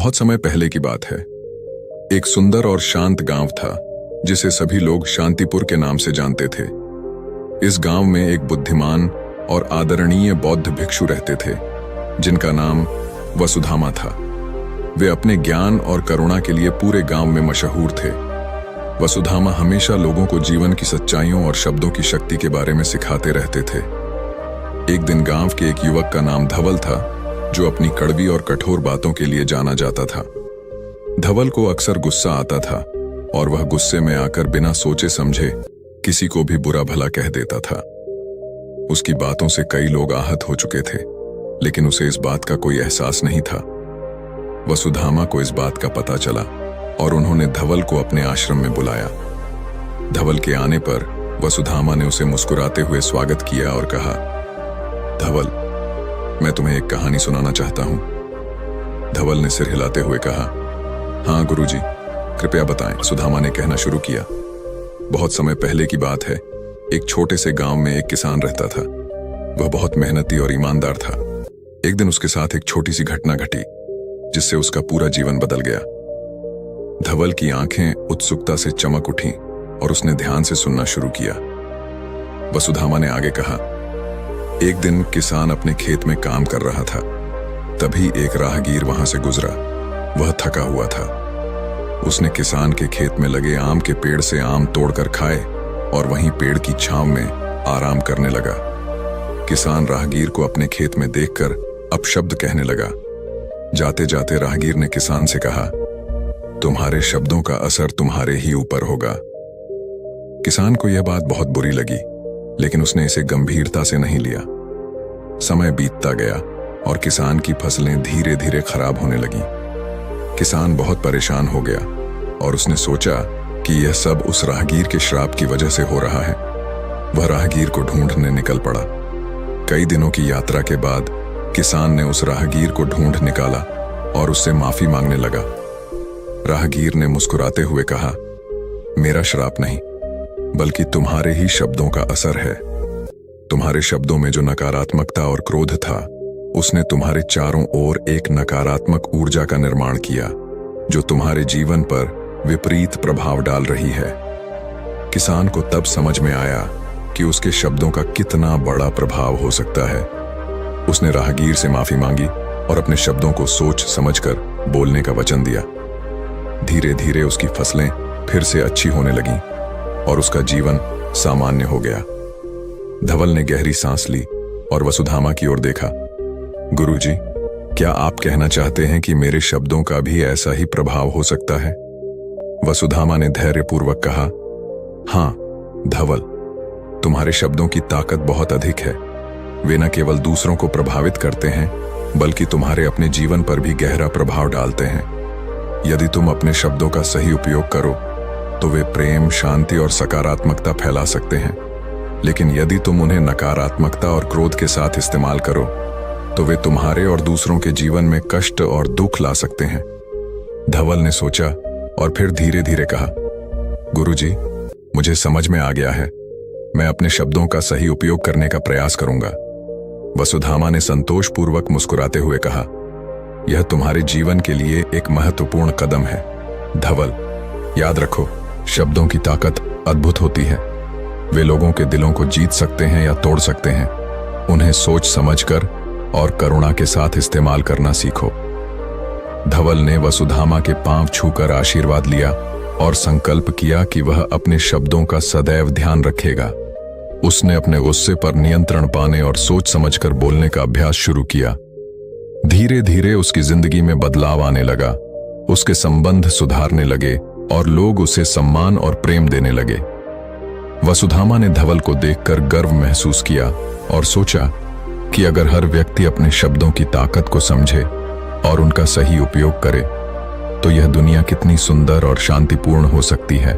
बहुत समय पहले की बात है। एक सुंदर और शांत गांव था जिसे सभी लोग शांतिपुर के नाम से जानते थे। इस गांव में एक बुद्धिमान और आदरणीय बौद्ध भिक्षु रहते थे जिनका नाम वसुधामा था। वे अपने ज्ञान और करुणा के लिए पूरे गांव में मशहूर थे। वसुधामा हमेशा लोगों को जीवन की सच्चाइयों और शब्दों की शक्ति के बारे में सिखाते रहते थे। एक दिन गांव के एक युवक का नाम धवल था जो अपनी कड़वी और कठोर बातों के लिए जाना जाता था। धवल को अक्सर गुस्सा आता था और वह गुस्से में आकर बिना सोचे समझे किसी को भी बुरा भला कह देता था। उसकी बातों से कई लोग आहत हो चुके थे, लेकिन उसे इस बात का कोई एहसास नहीं था। वसुधामा को इस बात का पता चला और उन्होंने धवल को अपने आश्रम में बुलाया। धवल के आने पर वसुधामा ने उसे मुस्कुराते हुए स्वागत किया और कहा, धवल, मैं तुम्हें एक कहानी सुनाना चाहता हूं। धवल ने सिर हिलाते हुए कहा, हाँ गुरुजी, कृपया बताएं। वसुधामा ने कहना शुरू किया, बहुत समय पहले की बात है। एक छोटे से गांव में एक किसान रहता था। वह बहुत मेहनती और ईमानदार था। एक दिन उसके साथ एक छोटी सी घटना घटी जिससे उसका पूरा जीवन बदल गया। धवल की आंखें उत्सुकता से चमक उठीं और उसने ध्यान से सुनना शुरू किया। वसुधामा ने आगे कहा, एक दिन किसान अपने खेत में काम कर रहा था। तभी एक राहगीर वहां से गुजरा। वह थका हुआ था। उसने किसान के खेत में लगे आम के पेड़ से आम तोड़कर खाए और वहीं पेड़ की छांव में आराम करने लगा। किसान राहगीर को अपने खेत में देखकर अपशब्द कहने लगा। जाते जाते राहगीर ने किसान से कहा, तुम्हारे शब्दों का असर तुम्हारे ही ऊपर होगा। किसान को यह बात बहुत बुरी लगी, लेकिन उसने इसे गंभीरता से नहीं लिया। समय बीतता गया और किसान की फसलें धीरे धीरे खराब होने लगीं। किसान बहुत परेशान हो गया और उसने सोचा कि यह सब उस राहगीर के श्राप की वजह से हो रहा है। वह राहगीर को ढूंढने निकल पड़ा। कई दिनों की यात्रा के बाद किसान ने उस राहगीर को ढूंढ निकाला और उससे माफी मांगने लगा। राहगीर ने मुस्कुराते हुए कहा, मेरा श्राप नहीं, बल्कि तुम्हारे ही शब्दों का असर है। तुम्हारे शब्दों में जो नकारात्मकता और क्रोध था, उसने तुम्हारे चारों ओर एक नकारात्मक ऊर्जा का निर्माण किया जो तुम्हारे जीवन पर विपरीत प्रभाव डाल रही है। किसान को तब समझ में आया कि उसके शब्दों का कितना बड़ा प्रभाव हो सकता है। उसने राहगीर से माफी मांगी और अपने शब्दों को सोच समझकर बोलने का वचन दिया। धीरे धीरे उसकी फसलें फिर से अच्छी होने लगीं और उसका जीवन सामान्य हो गया। धवल ने गहरी सांस ली और वसुधामा की ओर देखा। गुरुजी, क्या आप कहना चाहते हैं कि मेरे शब्दों का भी ऐसा ही प्रभाव हो सकता है? वसुधामा ने धैर्यपूर्वक कहा, हां धवल, तुम्हारे शब्दों की ताकत बहुत अधिक है। वे न केवल दूसरों को प्रभावित करते हैं, बल्कि तुम्हारे अपने जीवन पर भी गहरा प्रभाव डालते हैं। यदि तुम अपने शब्दों का सही उपयोग करो तो वे प्रेम, शांति और सकारात्मकता फैला सकते हैं। लेकिन यदि तुम उन्हें नकारात्मकता और क्रोध के साथ इस्तेमाल करो तो वे तुम्हारे और दूसरों के जीवन में कष्ट और दुख ला सकते हैं। धवल ने सोचा और फिर धीरे धीरे कहा, गुरुजी, मुझे समझ में आ गया है। मैं अपने शब्दों का सही उपयोग करने का प्रयास करूंगा। वसुधामा ने संतोषपूर्वक मुस्कुराते हुए कहा, यह तुम्हारे जीवन के लिए एक महत्वपूर्ण कदम है। धवल, याद रखो, शब्दों की ताकत अद्भुत होती है। वे लोगों के दिलों को जीत सकते हैं या तोड़ सकते हैं। उन्हें सोच समझकर और करुणा के साथ इस्तेमाल करना सीखो। धवल ने वसुधामा के पांव छूकर आशीर्वाद लिया और संकल्प किया कि वह अपने शब्दों का सदैव ध्यान रखेगा। उसने अपने गुस्से पर नियंत्रण पाने और सोच समझकर बोलने का अभ्यास शुरू किया। धीरे धीरे उसकी जिंदगी में बदलाव आने लगा। उसके संबंध सुधारने लगे और लोग उसे सम्मान और प्रेम देने लगे। वसुधामा ने धवल को देखकर गर्व महसूस किया और सोचा कि अगर हर व्यक्ति अपने शब्दों की ताकत को समझे और उनका सही उपयोग करे तो यह दुनिया कितनी सुंदर और शांतिपूर्ण हो सकती है।